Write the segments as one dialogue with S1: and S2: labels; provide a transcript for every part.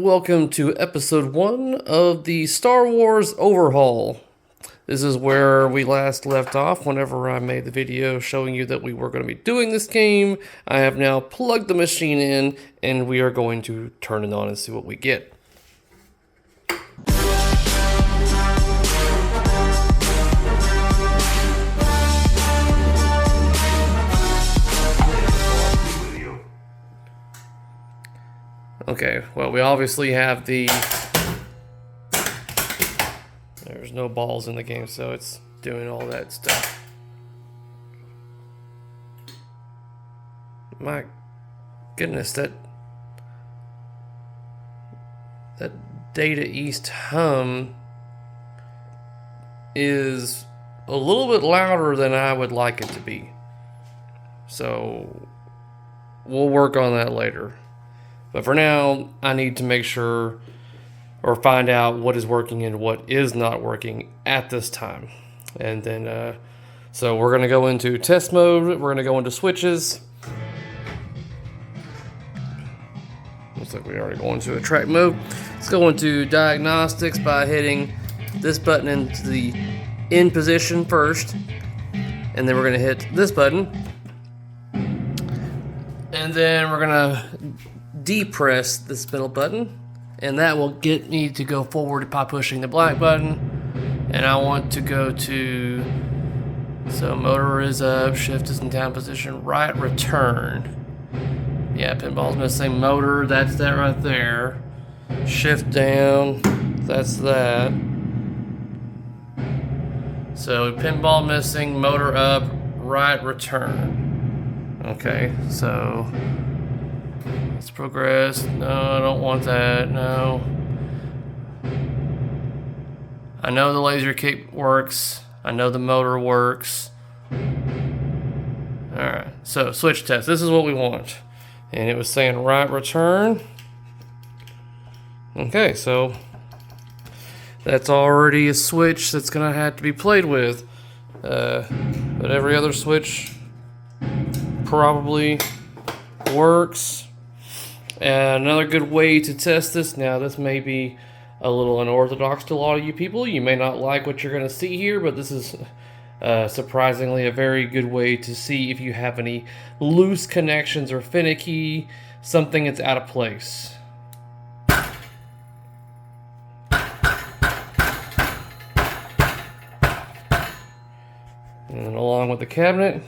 S1: and welcome to episode 1 of the Star Wars Overhaul. This is where we last left off whenever I made the video showing you that we were going to be doing this game. I have now plugged the machine in and we are going to turn it on and see what we get. Okay, well, we obviously have the... There's no balls in the game, so it's doing all that stuff. My goodness, that Data East hum is a little bit louder than I would like it to be. So, we'll work on that later. But for now, I need to make sure or find out what is working and what is not working at this time. And then, so we're going to go into test mode. We're going to go into switches. Looks like we already go into a track mode. Let's go into diagnostics by hitting this button into the in position first. And then we're going to hit this button. And then we're going to depress this middle button, and that will get me to go forward by pushing the black button. And I want to go to, so motor is up, shift is in down position, right return. Yeah, pinball's missing. Motor, that's that right there. Shift down, that's that. So pinball missing, motor up, right return. Okay, so let's progress. No, I don't want that. No. I know the laser kick works. I know the motor works. Alright, so switch test. This is what we want. And it was saying right return. Okay, so that's already a switch that's going to have to be played with. But every other switch probably works. And another good way to test this, now this may be a little unorthodox to a lot of you people. You may not like what you're going to see here, but this is surprisingly a very good way to see if you have any loose connections or finicky, something that's out of place. And along with the cabinet,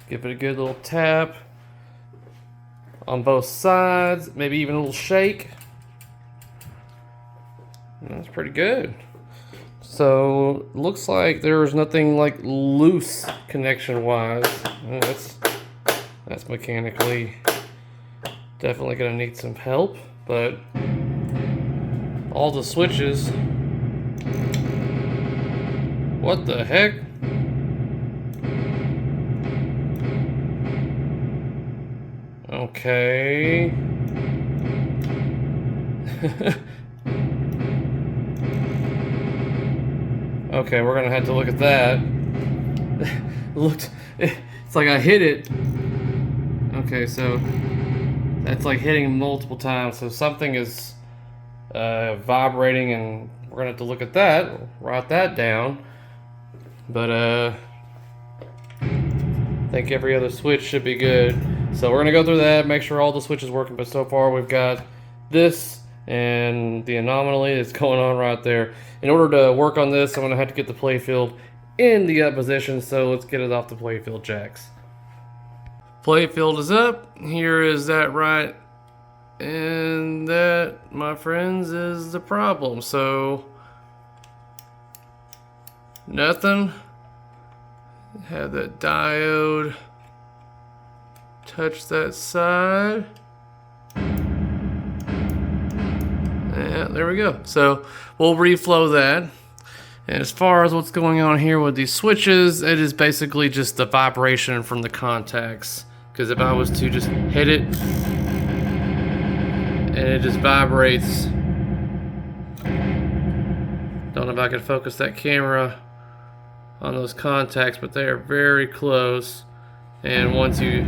S1: give it a good little tap on both sides, maybe even a little shake. That's pretty good. So looks like there's nothing like loose connection wise. That's mechanically definitely gonna need some help, but all the switches, what the heck? Okay. Okay, we're gonna have to look at that. It's like I hit it. Okay, so that's like hitting multiple times. So something is vibrating, and we're gonna have to look at that. Write that down. But I think every other switch should be good. So we're going to go through that, make sure all the switches working, but so far we've got this and the anomaly that's going on right there. In order to work on this, I'm going to have to get the playfield in the up position, so let's get it off the playfield jacks. Playfield is up, here is that right, and that, my friends, is the problem. So, nothing. Have that diode touch that side. Yeah, there we go. So we'll reflow that. And as far as what's going on here with these switches, it is basically just the vibration from the contacts. Because if I was to just hit it and it just vibrates, don't know if I can focus that camera on those contacts, but they are very close. And once you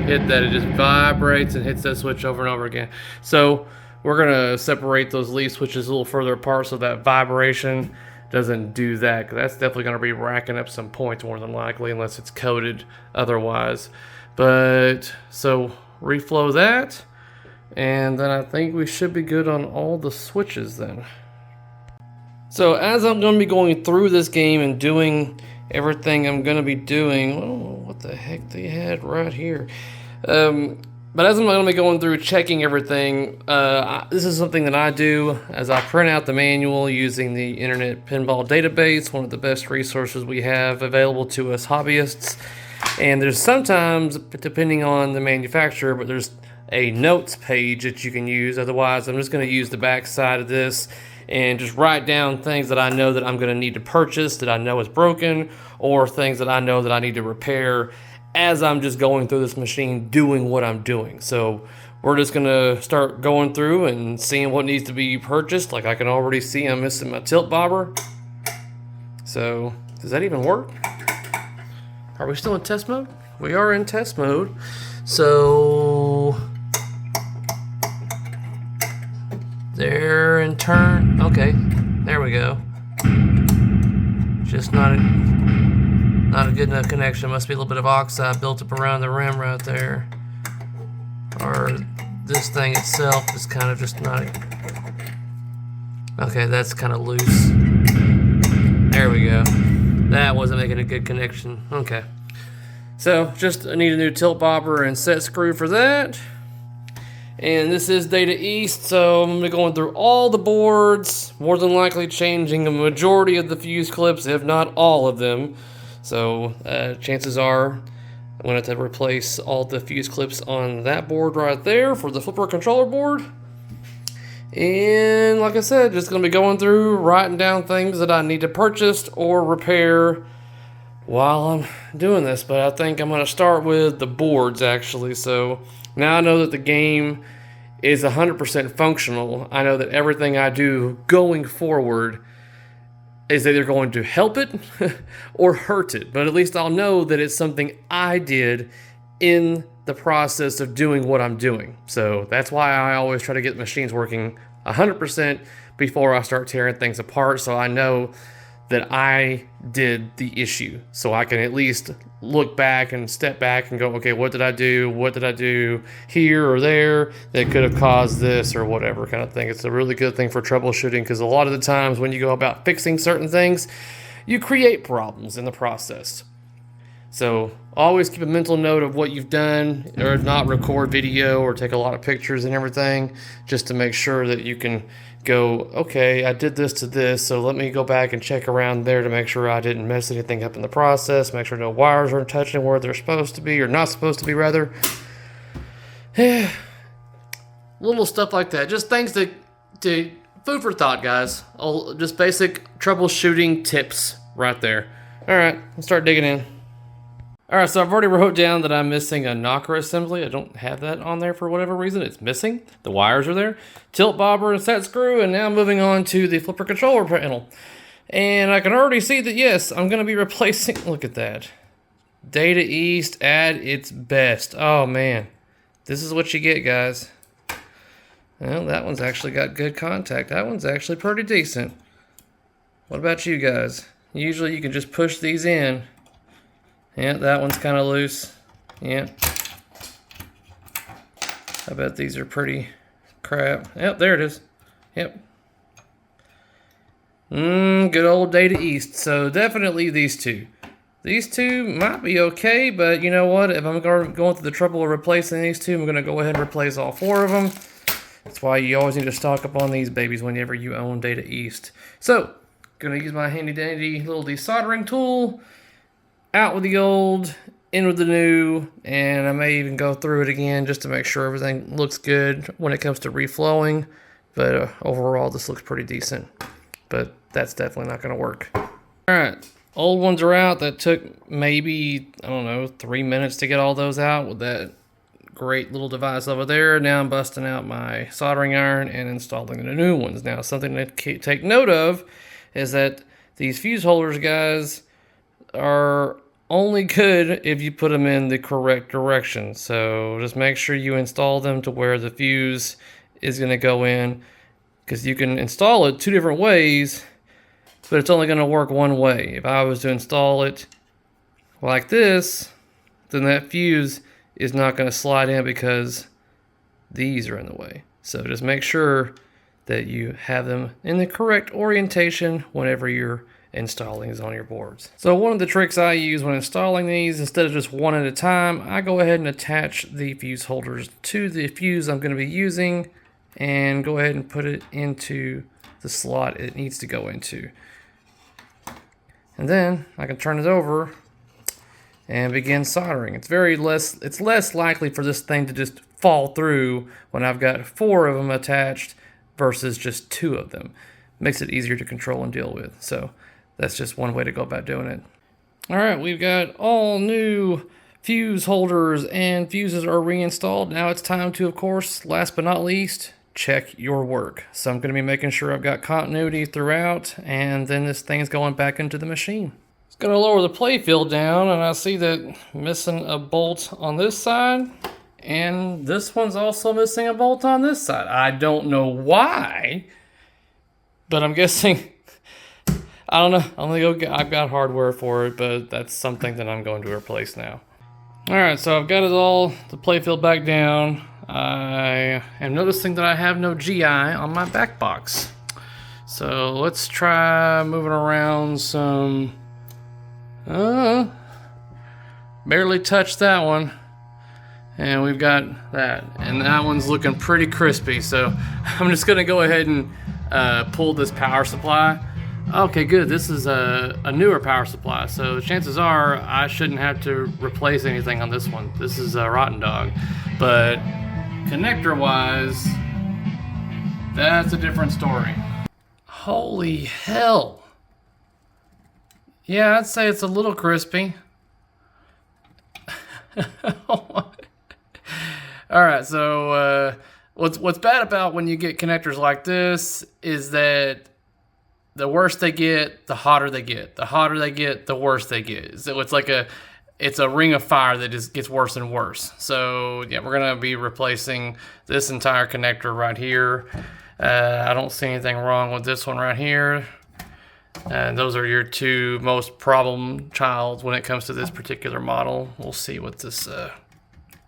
S1: hit that, it just vibrates and hits that switch over and over again. So we're gonna separate those leaf switches a little further apart so that vibration doesn't do that, because that's definitely going to be racking up some points more than likely, unless it's coded otherwise. But so reflow that, and then I think we should be good on all the switches then. So as I'm going to be going through this game and doing everything I'm going to be doing, oh, what the heck they had right here. But as I'm going to be going through checking everything, this is something that I do as I print out the manual using the Internet Pinball Database, one of the best resources we have available to us hobbyists. And there's sometimes, depending on the manufacturer, but there's a notes page that you can use. Otherwise, I'm just going to use the back side of this and just write down things that I know that I'm going to need to purchase, that I know is broken, or things that I know that I need to repair as I'm just going through this machine doing what I'm doing. So we're just gonna start going through and seeing what needs to be purchased. Like I can already see I'm missing my tilt bobber. So does that even work? Are we still in test mode? We are in test mode. So there and turn. Okay, there we go. Just not a good enough connection. Must be a little bit of oxide built up around the rim right there. Or this thing itself is kind of just not... Okay, that's kind of loose. There we go. That wasn't making a good connection. Okay. So, just I need a new tilt bobber and set screw for that. And this is Data East, so I'm going to be going through all the boards, more than likely changing a majority of the fuse clips, if not all of them. So chances are I'm going to have to replace all the fuse clips on that board right there for the flipper controller board. And like I said, just going to be going through, writing down things that I need to purchase or repair while I'm doing this. But I think I'm going to start with the boards actually. So now I know that the game is 100% functional. I know that everything I do going forward is either going to help it or hurt it. But at least I'll know that it's something I did in the process of doing what I'm doing. So that's why I always try to get machines working 100% before I start tearing things apart, so I know that I did the issue. So I can at least look back and step back and go, okay, what did I do? What did I do here or there that could have caused this or whatever kind of thing. It's a really good thing for troubleshooting, because a lot of the times when you go about fixing certain things, you create problems in the process. So always keep a mental note of what you've done, or if not, record video or take a lot of pictures and everything, just to make sure that you can go, okay, I did this to this, so let me go back and check around there to make sure I didn't mess anything up in the process, make sure no wires are touching where they're supposed to be, or not supposed to be rather. Yeah, little stuff like that. Just things to food for thought, guys. Just basic troubleshooting tips right there. All right, let's start digging in. All right, so I've already wrote down that I'm missing a knocker assembly. I don't have that on there for whatever reason. It's missing. The wires are there. Tilt bobber and set screw, and now moving on to the flipper controller panel. And I can already see that, yes, I'm going to be replacing... Look at that. Data East at its best. Oh, man. This is what you get, guys. Well, that one's actually got good contact. That one's actually pretty decent. What about you guys? Usually you can just push these in. Yeah, that one's kind of loose. Yeah. I bet these are pretty crap. Yep, there it is. Yep. Good old Data East. So definitely these two. These two might be okay, but you know what? If I'm going through the trouble of replacing these two, I'm going to go ahead and replace all four of them. That's why you always need to stock up on these babies whenever you own Data East. So, going to use my handy dandy little desoldering tool. Out with the old, in with the new, and I may even go through it again just to make sure everything looks good when it comes to reflowing. But overall, this looks pretty decent. But that's definitely not going to work. All right, old ones are out. That took maybe, I don't know, 3 minutes to get all those out with that great little device over there. Now I'm busting out my soldering iron and installing the new ones. Now, something to take note of is that these fuse holders, guys, are only good if you put them in the correct direction. So just make sure you install them to where the fuse is going to go in, because you can install it two different ways, but it's only going to work one way. If I was to install it like this, then that fuse is not going to slide in because these are in the way. So just make sure that you have them in the correct orientation whenever you're installing these on your boards. So one of the tricks I use when installing these, instead of just one at a time, I go ahead and attach the fuse holders to the fuse I'm going to be using and go ahead and put it into the slot it needs to go into. And then I can turn it over and begin soldering. It's less likely for this thing to just fall through when I've got 4 of them attached versus just 2 of them. Makes it easier to control and deal with. So that's just one way to go about doing it. All right, we've got all new fuse holders and fuses are reinstalled. Now it's time to, of course, last but not least, check your work. So I'm going to be making sure I've got continuity throughout, and then this thing's going back into the machine. It's going to lower the playfield down, and I see that missing a bolt on this side, and this one's also missing a bolt on this side. I don't know why, but I'm guessing, I don't know. I'm gonna go get, I've got hardware for it, but that's something that I'm going to replace now. All right, so I've got it all, the playfield back down. I am noticing that I have no GI on my back box. So let's try moving around some. Barely touched that one. And we've got that. And that one's looking pretty crispy. So I'm just gonna go ahead and pull this power supply. Okay, good. This is a newer power supply, so chances are I shouldn't have to replace anything on this one. This is a rotten dog. But connector-wise, that's a different story. Holy hell. Yeah, I'd say it's a little crispy. Alright, so what's bad about when you get connectors like this is that the worse they get, the hotter they get. The hotter they get, the worse they get. So it's a ring of fire that just gets worse and worse. So yeah, we're gonna be replacing this entire connector right here. I don't see anything wrong with this one right here. And those are your 2 most problem childs when it comes to this particular model. We'll see what this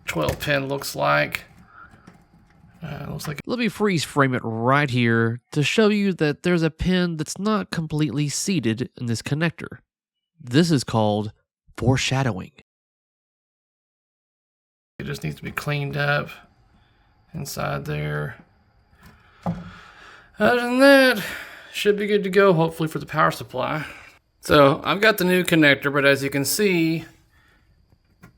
S1: 12 pin looks like.
S2: Let me freeze frame it right here to show you that there's a pin that's not completely seated in this connector. This is called foreshadowing.
S1: It just needs to be cleaned up inside there. Other than that, should be good to go, hopefully, for the power supply. So I've got the new connector, but as you can see,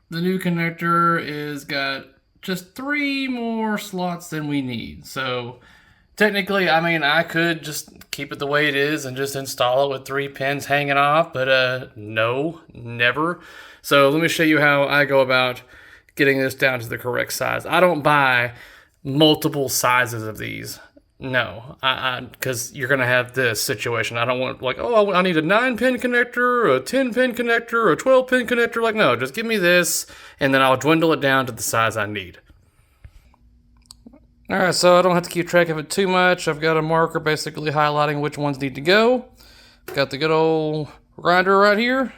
S1: the new connector is got just 3 more slots than we need. So technically, I mean, I could just keep it the way it is and just install it with 3 pins hanging off, but no, never. So let me show you how I go about getting this down to the correct size. I don't buy multiple sizes of these. No, because you're going to have this situation. I don't want, like, oh, I need a 9-pin connector, a 10-pin connector, a 12-pin connector. Like, no, just give me this, and then I'll dwindle it down to the size I need. All right, so I don't have to keep track of it too much. I've got a marker basically highlighting which ones need to go. Got the good old grinder right here.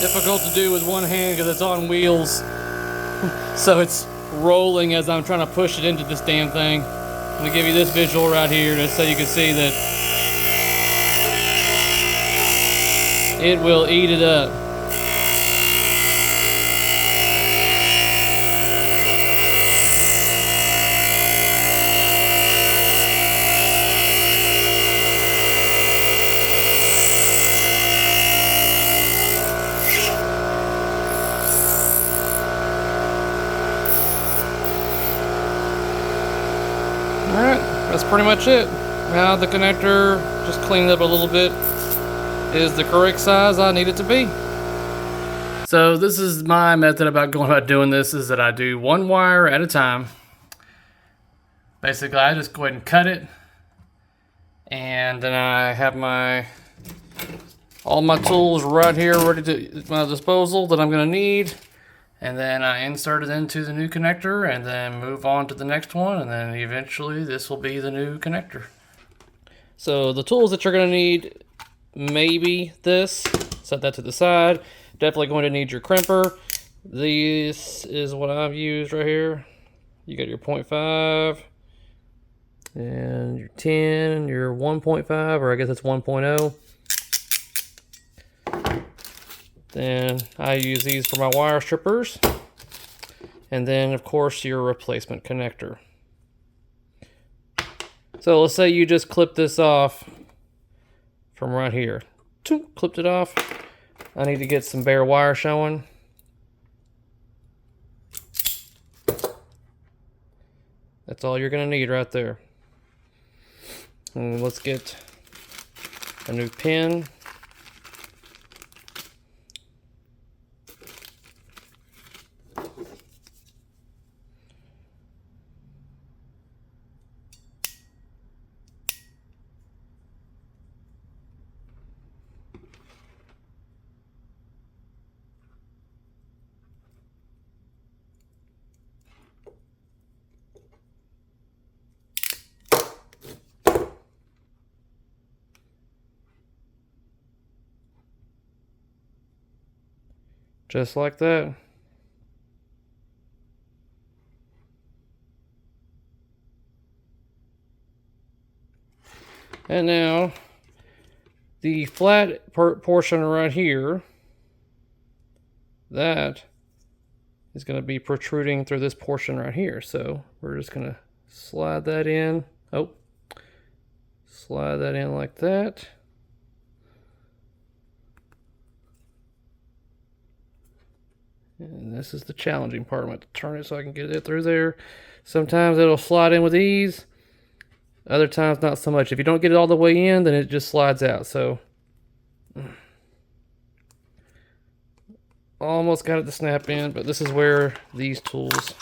S1: Difficult to do with one hand because it's on wheels. So it's rolling as I'm trying to push it into this damn thing. I'm going to give you this visual right here just so you can see that it will eat it up. Alright, that's pretty much it. Now the connector, just cleaned up a little bit. is the correct size I need it to be. So this is my method about going about doing this, is that I do one wire at a time. Basically, I just go ahead and cut it, and then I have all my tools right here ready to at my disposal that I'm going to need, and then I insert it into the new connector and then move on to the next one, and then eventually this will be the new connector. So the tools that you're going to need, maybe this, set that to the side. Definitely going to need your crimper. This is what I've used right here. You got your 0.5 and your 10, your 1.5, or I guess it's 1.0. Then I use these for my wire strippers. And then, of course, your replacement connector. So let's say you just clip this off from right here. Clipped it off. I need to get some bare wire showing. That's all you're going to need right there. And let's get a new pin. Just like that. And now, the flat portion right here, that is going to be protruding through this portion right here. So we're just going to slide that in. Oh, slide that in like that. And this is the challenging part. I'm going to turn it so I can get it through there. Sometimes it'll slide in with ease. Other times not so much. If you don't get it all the way in, then it just slides out. So almost got it to snap in, but this is where these tools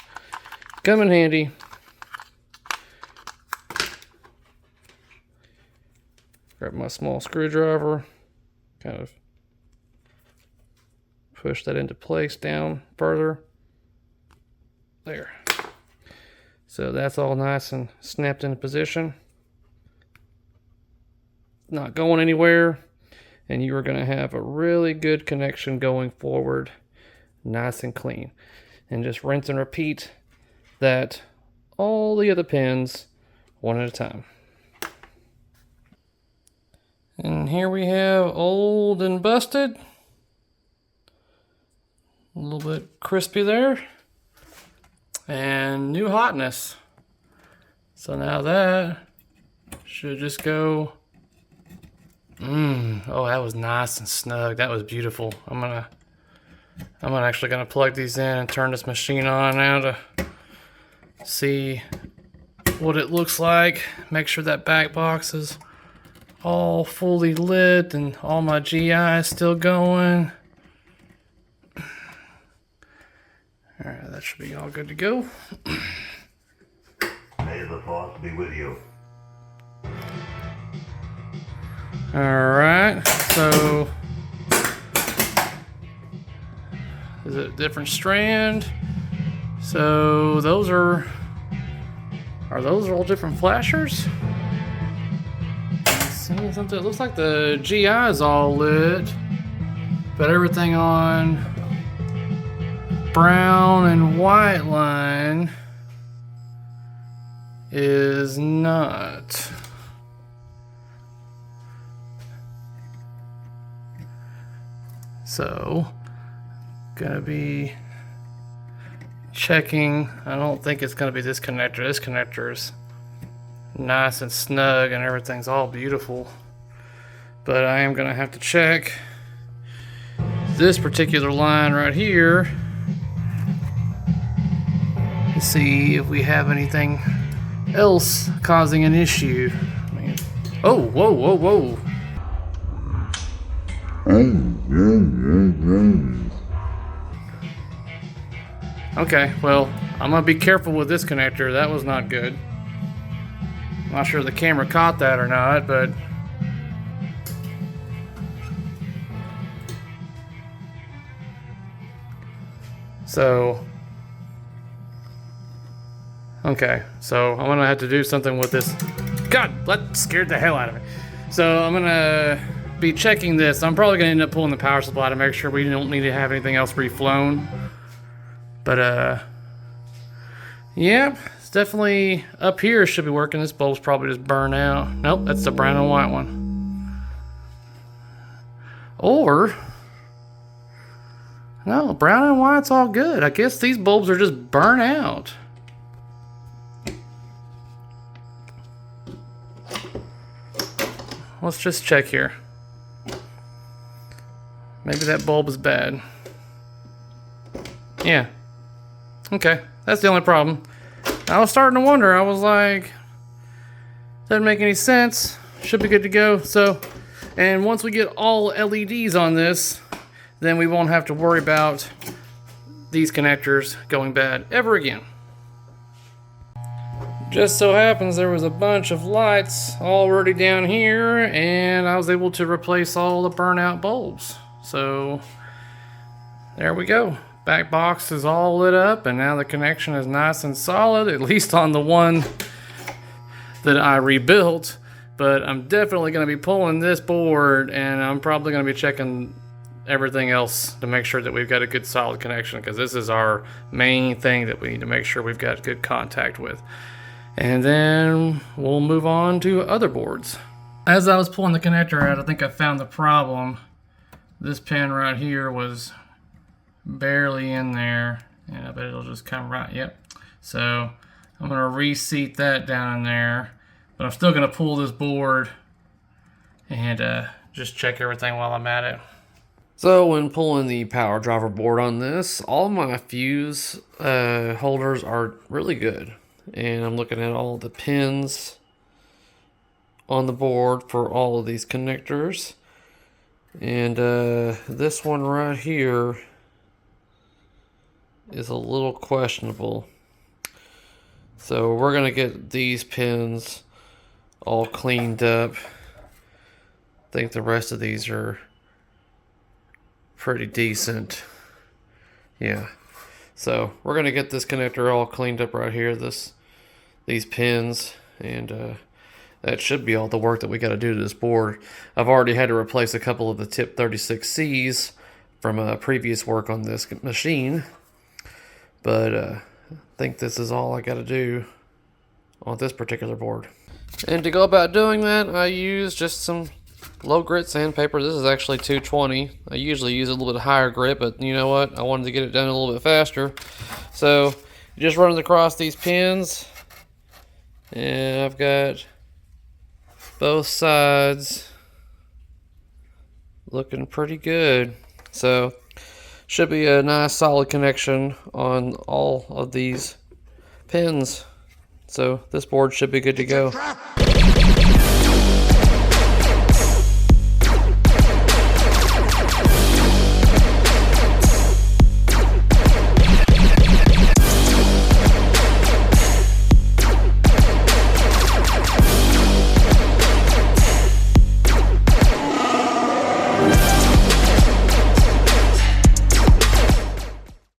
S1: come in handy. Grab my small screwdriver, kind of push that into place down further. There. So that's all nice and snapped into position. Not going anywhere. And you are going to have a really good connection going forward. Nice and clean. And just rinse and repeat that all the other pins one at a time. And here we have old and busted. A little bit crispy there. And new hotness. So now that should just go. Oh, that was nice and snug. That was beautiful. I'm actually gonna plug these in and turn this machine on now to see what it looks like. Make sure that back box is all fully lit and all my GI is still going. Alright, that should be all good to go.
S3: May the force be with you.
S1: Alright, so is it a different strand? So those are those all different flashers? See something, it looks like the GI is all lit, but everything on brown and white line is not. So, gonna be checking. I don't think it's gonna be this connector. This connector is nice and snug and everything's all beautiful. But I am gonna have to check this particular line right here to see if we have anything else causing an issue. Oh, whoa, whoa, whoa. Okay, well, I'm gonna be careful with this connector. That was not good. Not sure the camera caught that or not, but so okay, so I'm gonna have to do something with this. God, that scared the hell out of me. So I'm gonna be checking this. I'm probably gonna end up pulling the power supply to make sure we don't need to have anything else reflown. But yeah, it's definitely up here should be working. This bulb's probably just burned out. Nope, that's the brown and white one. Or no, brown and white's all good. I guess these bulbs are just burnt out. Let's just check here. Maybe that bulb is bad. Yeah. Okay, that's the only problem. I was starting to wonder. I was like, doesn't make any sense. Should be good to go. So, and once we get all LEDs on this, then we won't have to worry about these connectors going bad ever again. Just so happens there was a bunch of lights already down here, and I was able to replace all the burnout bulbs. So there we go. Back box is all lit up, and now the connection is nice and solid, at least on the one that I rebuilt. But I'm definitely going to be pulling this board, and I'm probably going to be checking everything else to make sure that we've got a good solid connection, because this is our main thing that we need to make sure we've got good contact with. And then we'll move on to other boards. As I was pulling the connector out, I think I found the problem. This pin right here was barely in there, and I bet it'll just come right, yep. So I'm gonna reseat that down in there, but I'm still gonna pull this board and just check everything while I'm at it. So when pulling the power driver board on this, all my fuse holders are really good. And I'm looking at all the pins on the board for all of these connectors. And this one right here is a little questionable. So we're going to get these pins all cleaned up. I think the rest of these are pretty decent. Yeah. So we're going to get this connector all cleaned up right here, these pins, and that should be all the work that we got to do to this board. I've already had to replace a couple of the tip 36Cs from previous work on this machine, but I think this is all I got to do on this particular board. And to go about doing that, I use just some low grit sandpaper. This is actually 220. I usually use a little bit higher grit, but you know what? I wanted to get it done a little bit faster. So you just run it across these pins, and I've got both sides looking pretty good. So should be a nice solid connection on all of these pins. So this board should be good to go.